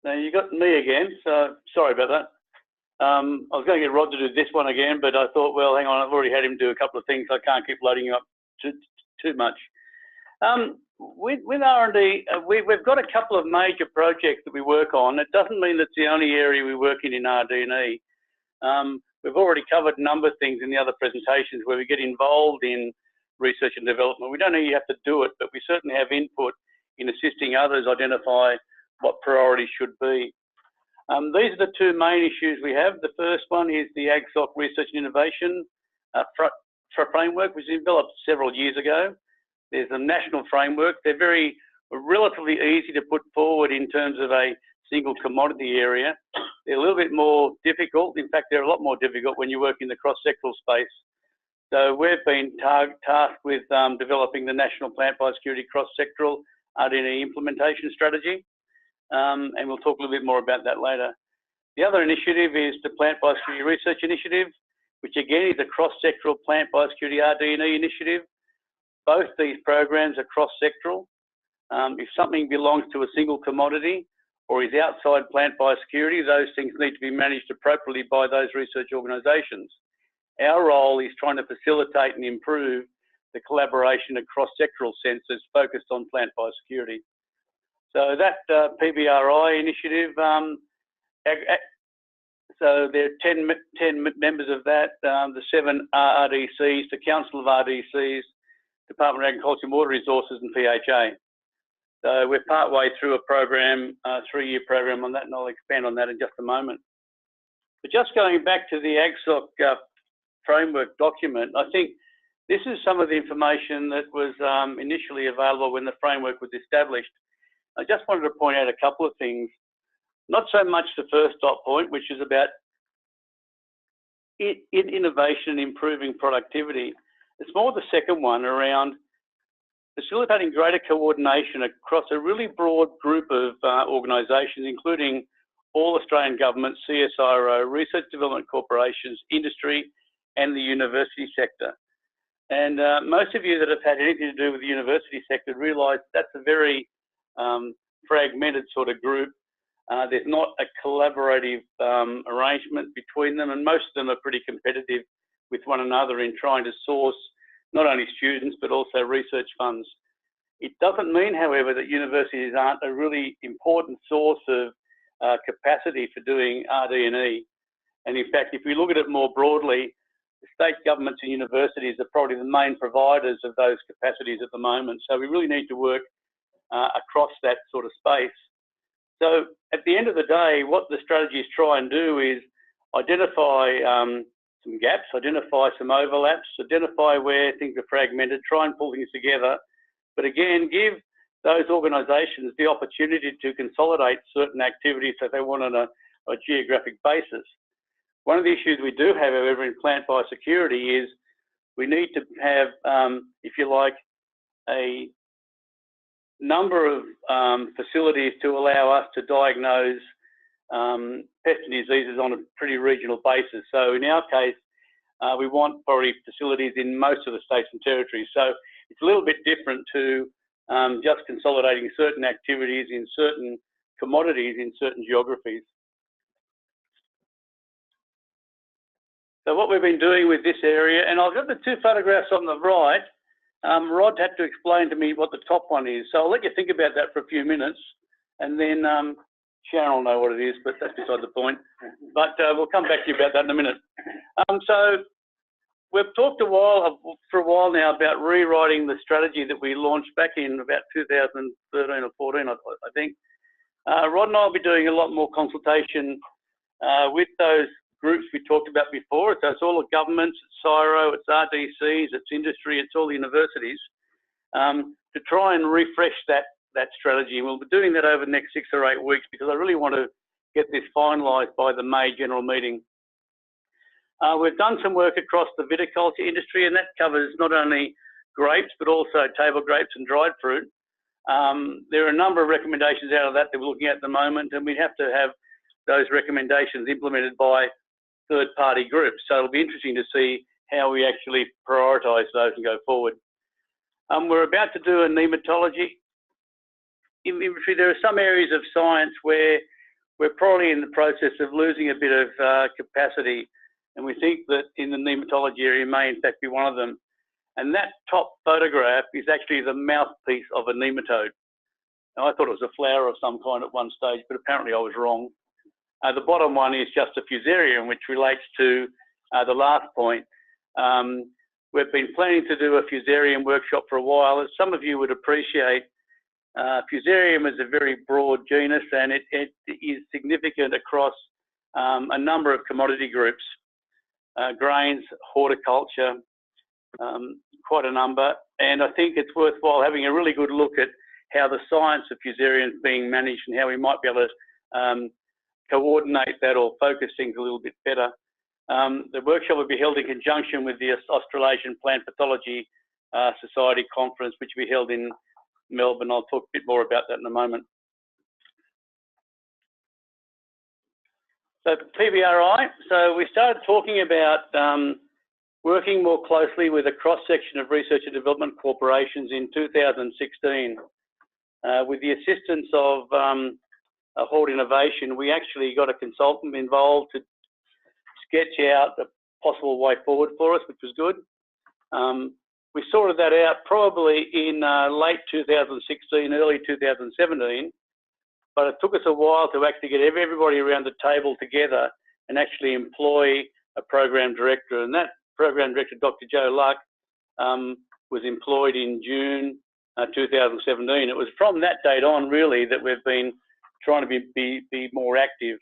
Now you got me again, so sorry about that. I was going to get Rod to do this one again, but I thought, well, hang on, I've already had him do a couple of things. So I can't keep loading you up too much. With R&D, we've got a couple of major projects that we work on. It doesn't mean that's the only area we work in RD&E. We've already covered a number of things in the other presentations where we get involved in research and development. We don't know you have to do it, but we certainly have input in assisting others identify what priorities should be. These are the two main issues we have. The first one is the AGSOC Research and Innovation framework, which was developed several years ago. There's a national framework. They're relatively easy to put forward in terms of a single commodity area. They're a little bit more difficult. In fact, they're a lot more difficult when you work in the cross-sectoral space. So we've been tasked with developing the National Plant Biosecurity Cross-Sectoral RD&E Implementation Strategy, and we'll talk a little bit more about that later. The other initiative is the Plant Biosecurity Research Initiative, which again is a cross-sectoral plant biosecurity RD&E initiative. Both these programs are cross-sectoral. If something belongs to a single commodity or is outside plant biosecurity, those things need to be managed appropriately by those research organisations. Our role is trying to facilitate and improve the collaboration of cross-sectoral sensors focused on plant biosecurity. So that PBRI initiative, so there are 10 members of that, the 7 RDCs, the Council of RDCs, Department of Agriculture and Water Resources and PHA. So we're part way through a program, a 3-year program on that, and I'll expand on that in just a moment. But just going back to the AGSOC framework document, I think this is some of the information that was initially available when the framework was established. I just wanted to point out a couple of things. Not so much the first dot point, which is about innovation and improving productivity. It's more the second one around facilitating greater coordination across a really broad group of organisations, including all Australian governments, CSIRO, research development corporations, industry, and the university sector. And most of you that have had anything to do with the university sector realise that's a very fragmented sort of group. There's not a collaborative arrangement between them, and most of them are pretty competitive with one another in trying to source not only students but also research funds. It doesn't mean, however, that universities aren't a really important source of capacity for doing RD&E. And in fact, if we look at it more broadly, the state governments and universities are probably the main providers of those capacities at the moment. So we really need to work across that sort of space. So at the end of the day, what the strategies try and do is identify some gaps, identify some overlaps, identify where things are fragmented, try and pull things together, but again, give those organisations the opportunity to consolidate certain activities that they want on a geographic basis. One of the issues we do have, however, in plant biosecurity is we need to have, if you like, a number of facilities to allow us to diagnose pests and diseases on a pretty regional basis. So in our case, we want probably facilities in most of the states and territories. So it's a little bit different to just consolidating certain activities in certain commodities in certain geographies. So what we've been doing with this area, and I've got the 2 photographs on the right. Rod had to explain to me what the top one is. So I'll let you think about that for a few minutes, and then Sharon will know what it is, but that's beside the point. But we'll come back to you about that in a minute. So we've talked for a while now about rewriting the strategy that we launched back in about 2013 or 14, I think. Rod and I will be doing a lot more consultation with those groups we talked about before. So it's all the governments, it's CSIRO, it's RDCs, it's industry, it's all the universities, to try and refresh that strategy. And we'll be doing that over the next 6 or 8 weeks because I really want to get this finalised by the May General Meeting. We've done some work across the viticulture industry, and that covers not only grapes but also table grapes and dried fruit. There are a number of recommendations out of that we're looking at the moment, and we have to have those recommendations implemented by third-party groups. So it'll be interesting to see how we actually prioritise those and go forward. We're about to do a nematology inventory. There are some areas of science where we're probably in the process of losing a bit of capacity, and we think that in the nematology area may in fact be one of them. And that top photograph is actually the mouthpiece of a nematode. Now, I thought it was a flower of some kind at one stage, but apparently I was wrong. The bottom one is just a fusarium, which relates to the last point. We've been planning to do a fusarium workshop for a while. As some of you would appreciate, fusarium is a very broad genus, and it is significant across a number of commodity groups, grains, horticulture, quite a number. And I think it's worthwhile having a really good look at how the science of fusarium is being managed and how we might be able to coordinate that or focus things a little bit better. The workshop will be held in conjunction with the Australasian Plant Pathology Society conference, which will be held in Melbourne. I'll talk a bit more about that in a moment. So PBRI, so we started talking about working more closely with a cross-section of research and development corporations in 2016. With the assistance of Hall Innovation, we actually got a consultant involved to sketch out a possible way forward for us, which was good. We sorted that out probably in late 2016, early 2017, but it took us a while to actually get everybody around the table together and actually employ a program director. And that program director, Dr. Joe Luck, was employed in June 2017. It was from that date on, really, that we've been trying to be more active.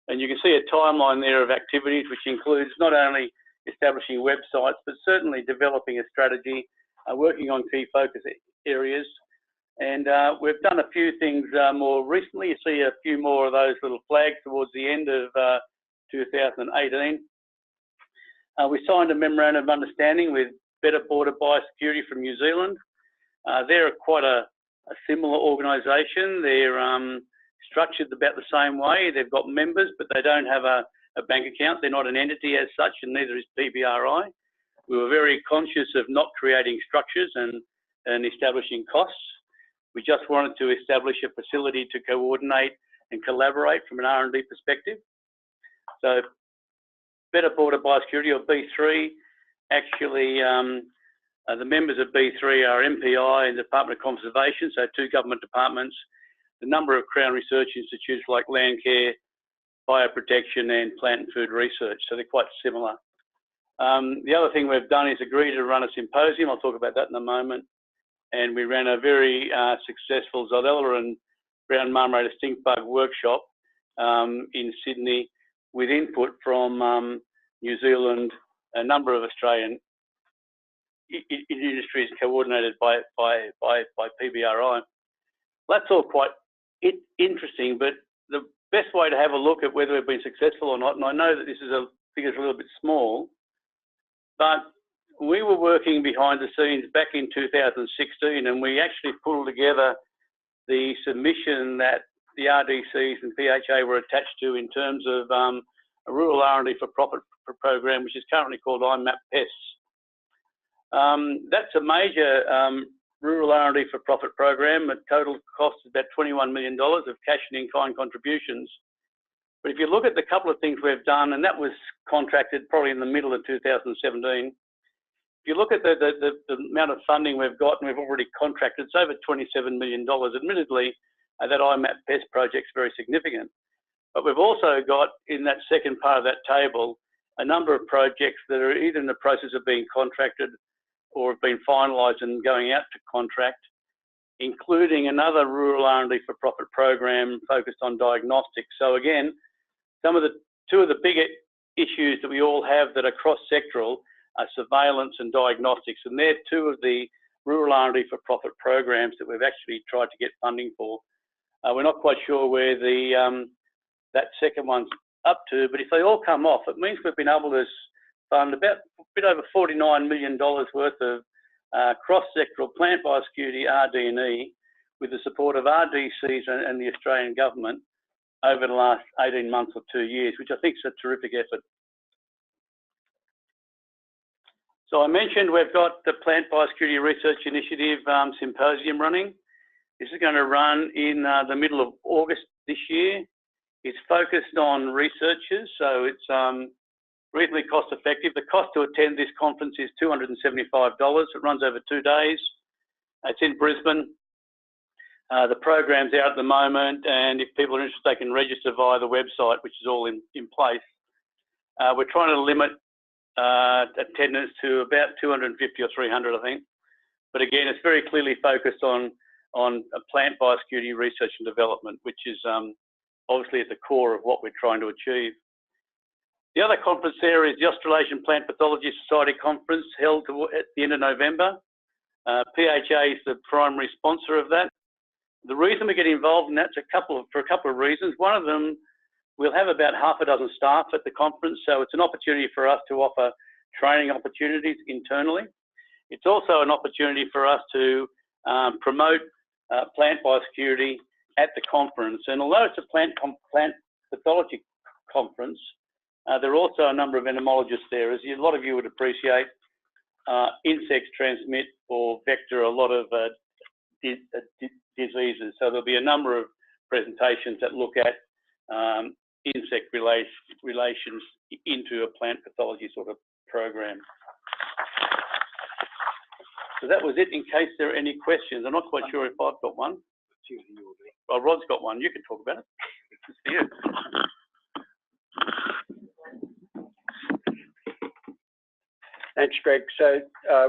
And you can see a timeline there of activities, which includes not only establishing websites, but certainly developing a strategy, working on key focus areas. And we've done a few things more recently. You see a few more of those little flags towards the end of 2018. We signed a memorandum of understanding with Better Border Biosecurity from New Zealand. They're quite a similar organisation. They're structured about the same way. They've got members, but they don't have a bank account. They're not an entity as such, and neither is PBRI. We were very conscious of not creating structures and establishing costs. We just wanted to establish a facility to coordinate and collaborate from an R&D perspective. So Better Border Biosecurity, or B3, actually the members of B3 are MPI and the Department of Conservation, so two government departments, a number of Crown research institutes like Landcare, Bioprotection and Plant and Food Research, so they're quite similar. The other thing we've done is agree to run a symposium. I'll talk about that in a moment. And we ran a very successful Xylella and brown marmorated stink bug workshop in Sydney with input from New Zealand, a number of Australian industries coordinated by PBRI. That's all quite interesting, but the best way to have a look at whether we've been successful or not, and I know that this is figure's a little bit small, but we were working behind the scenes back in 2016, and we actually pulled together the submission that the RDCs and PHA were attached to in terms of a rural R&D for profit program, which is currently called IMAP Pests. That's a major rural R&D for profit program. The total cost is about $21 million of cash and in-kind contributions. But if you look at the couple of things we've done, and that was contracted probably in the middle of 2017, if you look at the amount of funding we've got, and we've already contracted, it's over $27 million. Admittedly, that IMAP Pest project's very significant. But we've also got, in that second part of that table, a number of projects that are either in the process of being contracted or have been finalised and going out to contract, including another rural R&D for profit program focused on diagnostics. So again, two of the bigger issues that we all have that are cross-sectoral are surveillance and diagnostics, and they're two of the rural R&D for profit programs that we've actually tried to get funding for. We're not quite sure where that second one's up to, but if they all come off, it means we've been able to fund about a bit over $49 million worth of cross-sectoral plant biosecurity RD&E with the support of RDCs and the Australian government over the last 18 months or 2 years, which I think is a terrific effort. So I mentioned we've got the Plant Biosecurity Research Initiative symposium running. This is going to run in the middle of August this year It's focused on researchers, so it's reasonably cost effective. The cost to attend this conference is $275. It runs over 2 days. It's in Brisbane. The program's out at the moment, and if people are interested, they can register via the website, which is all in place. We're trying to limit attendance to about 250 or 300, I think. But again, it's very clearly focused on plant biosecurity research and development, which is obviously at the core of what we're trying to achieve. The other conference there is the Australasian Plant Pathology Society Conference, held at the end of November. PHA is the primary sponsor of that. The reason we get involved in that is for a couple of reasons. One of them, we'll have about half a dozen staff at the conference, so it's an opportunity for us to offer training opportunities internally. It's also an opportunity for us to promote plant biosecurity at the conference. And although it's a plant pathology conference, there are also a number of entomologists there. As a lot of you would appreciate, insects transmit or vector a lot of diseases. So there'll be a number of presentations that look at insect relations into a plant pathology sort of program. So that was it, in case there are any questions. I'm not quite sure if I've got one. Well, Rod's got one. You can talk about it. It's for you. Thanks, Greg. So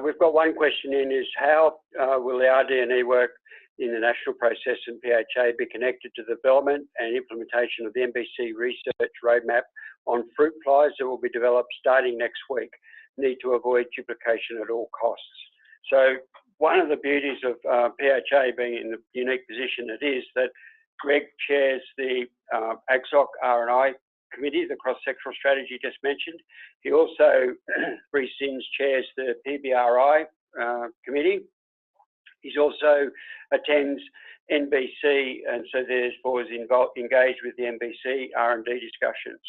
we've got one question in, is how will the RD&E work in the national process and PHA be connected to the development and implementation of the NBC research roadmap on fruit flies that will be developed starting next week? Need to avoid duplication at all costs. So one of the beauties of PHA being in the unique position it is that Greg chairs the AGSOC RD&E committee, the cross-sectoral strategy just mentioned. He also, Bree Sims, chairs the PBRI committee. He also attends NBC, and so therefore is engaged with the NBC R&D discussions.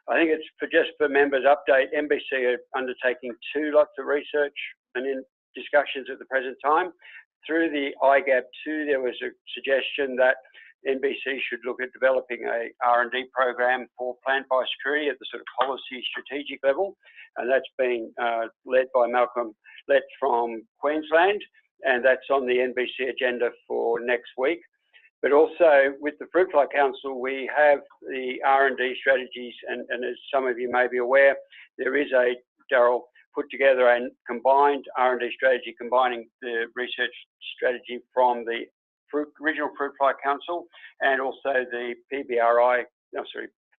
I think it's just for members' update, NBC are undertaking 2 lots of research and in discussions at the present time. Through the IGAP2, there was a suggestion that NBC should look at developing a R&D program for plant biosecurity at the sort of policy strategic level, and that's been led by Malcolm Lett from Queensland, and that's on the NBC agenda for next week. But also with the Fruit Fly Council, we have the R&D strategies, and as some of you may be aware, there is Darryl put together a combined R&D strategy combining the research strategy from the Regional Fruit Fly Council and also the PBRI,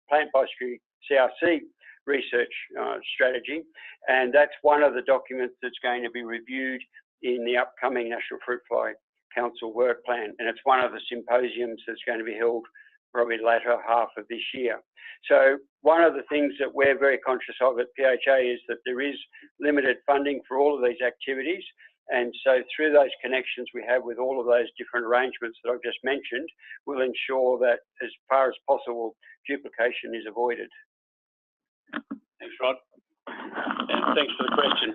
Plant Biosecurity CRC research strategy. And that's one of the documents that's going to be reviewed in the upcoming National Fruit Fly Council work plan. And it's one of the symposiums that's going to be held probably latter half of this year. So one of the things that we're very conscious of at PHA is that there is limited funding for all of these activities. And so through those connections we have with all of those different arrangements that I've just mentioned, we'll ensure that as far as possible, duplication is avoided. Thanks, Rod. And thanks for the question.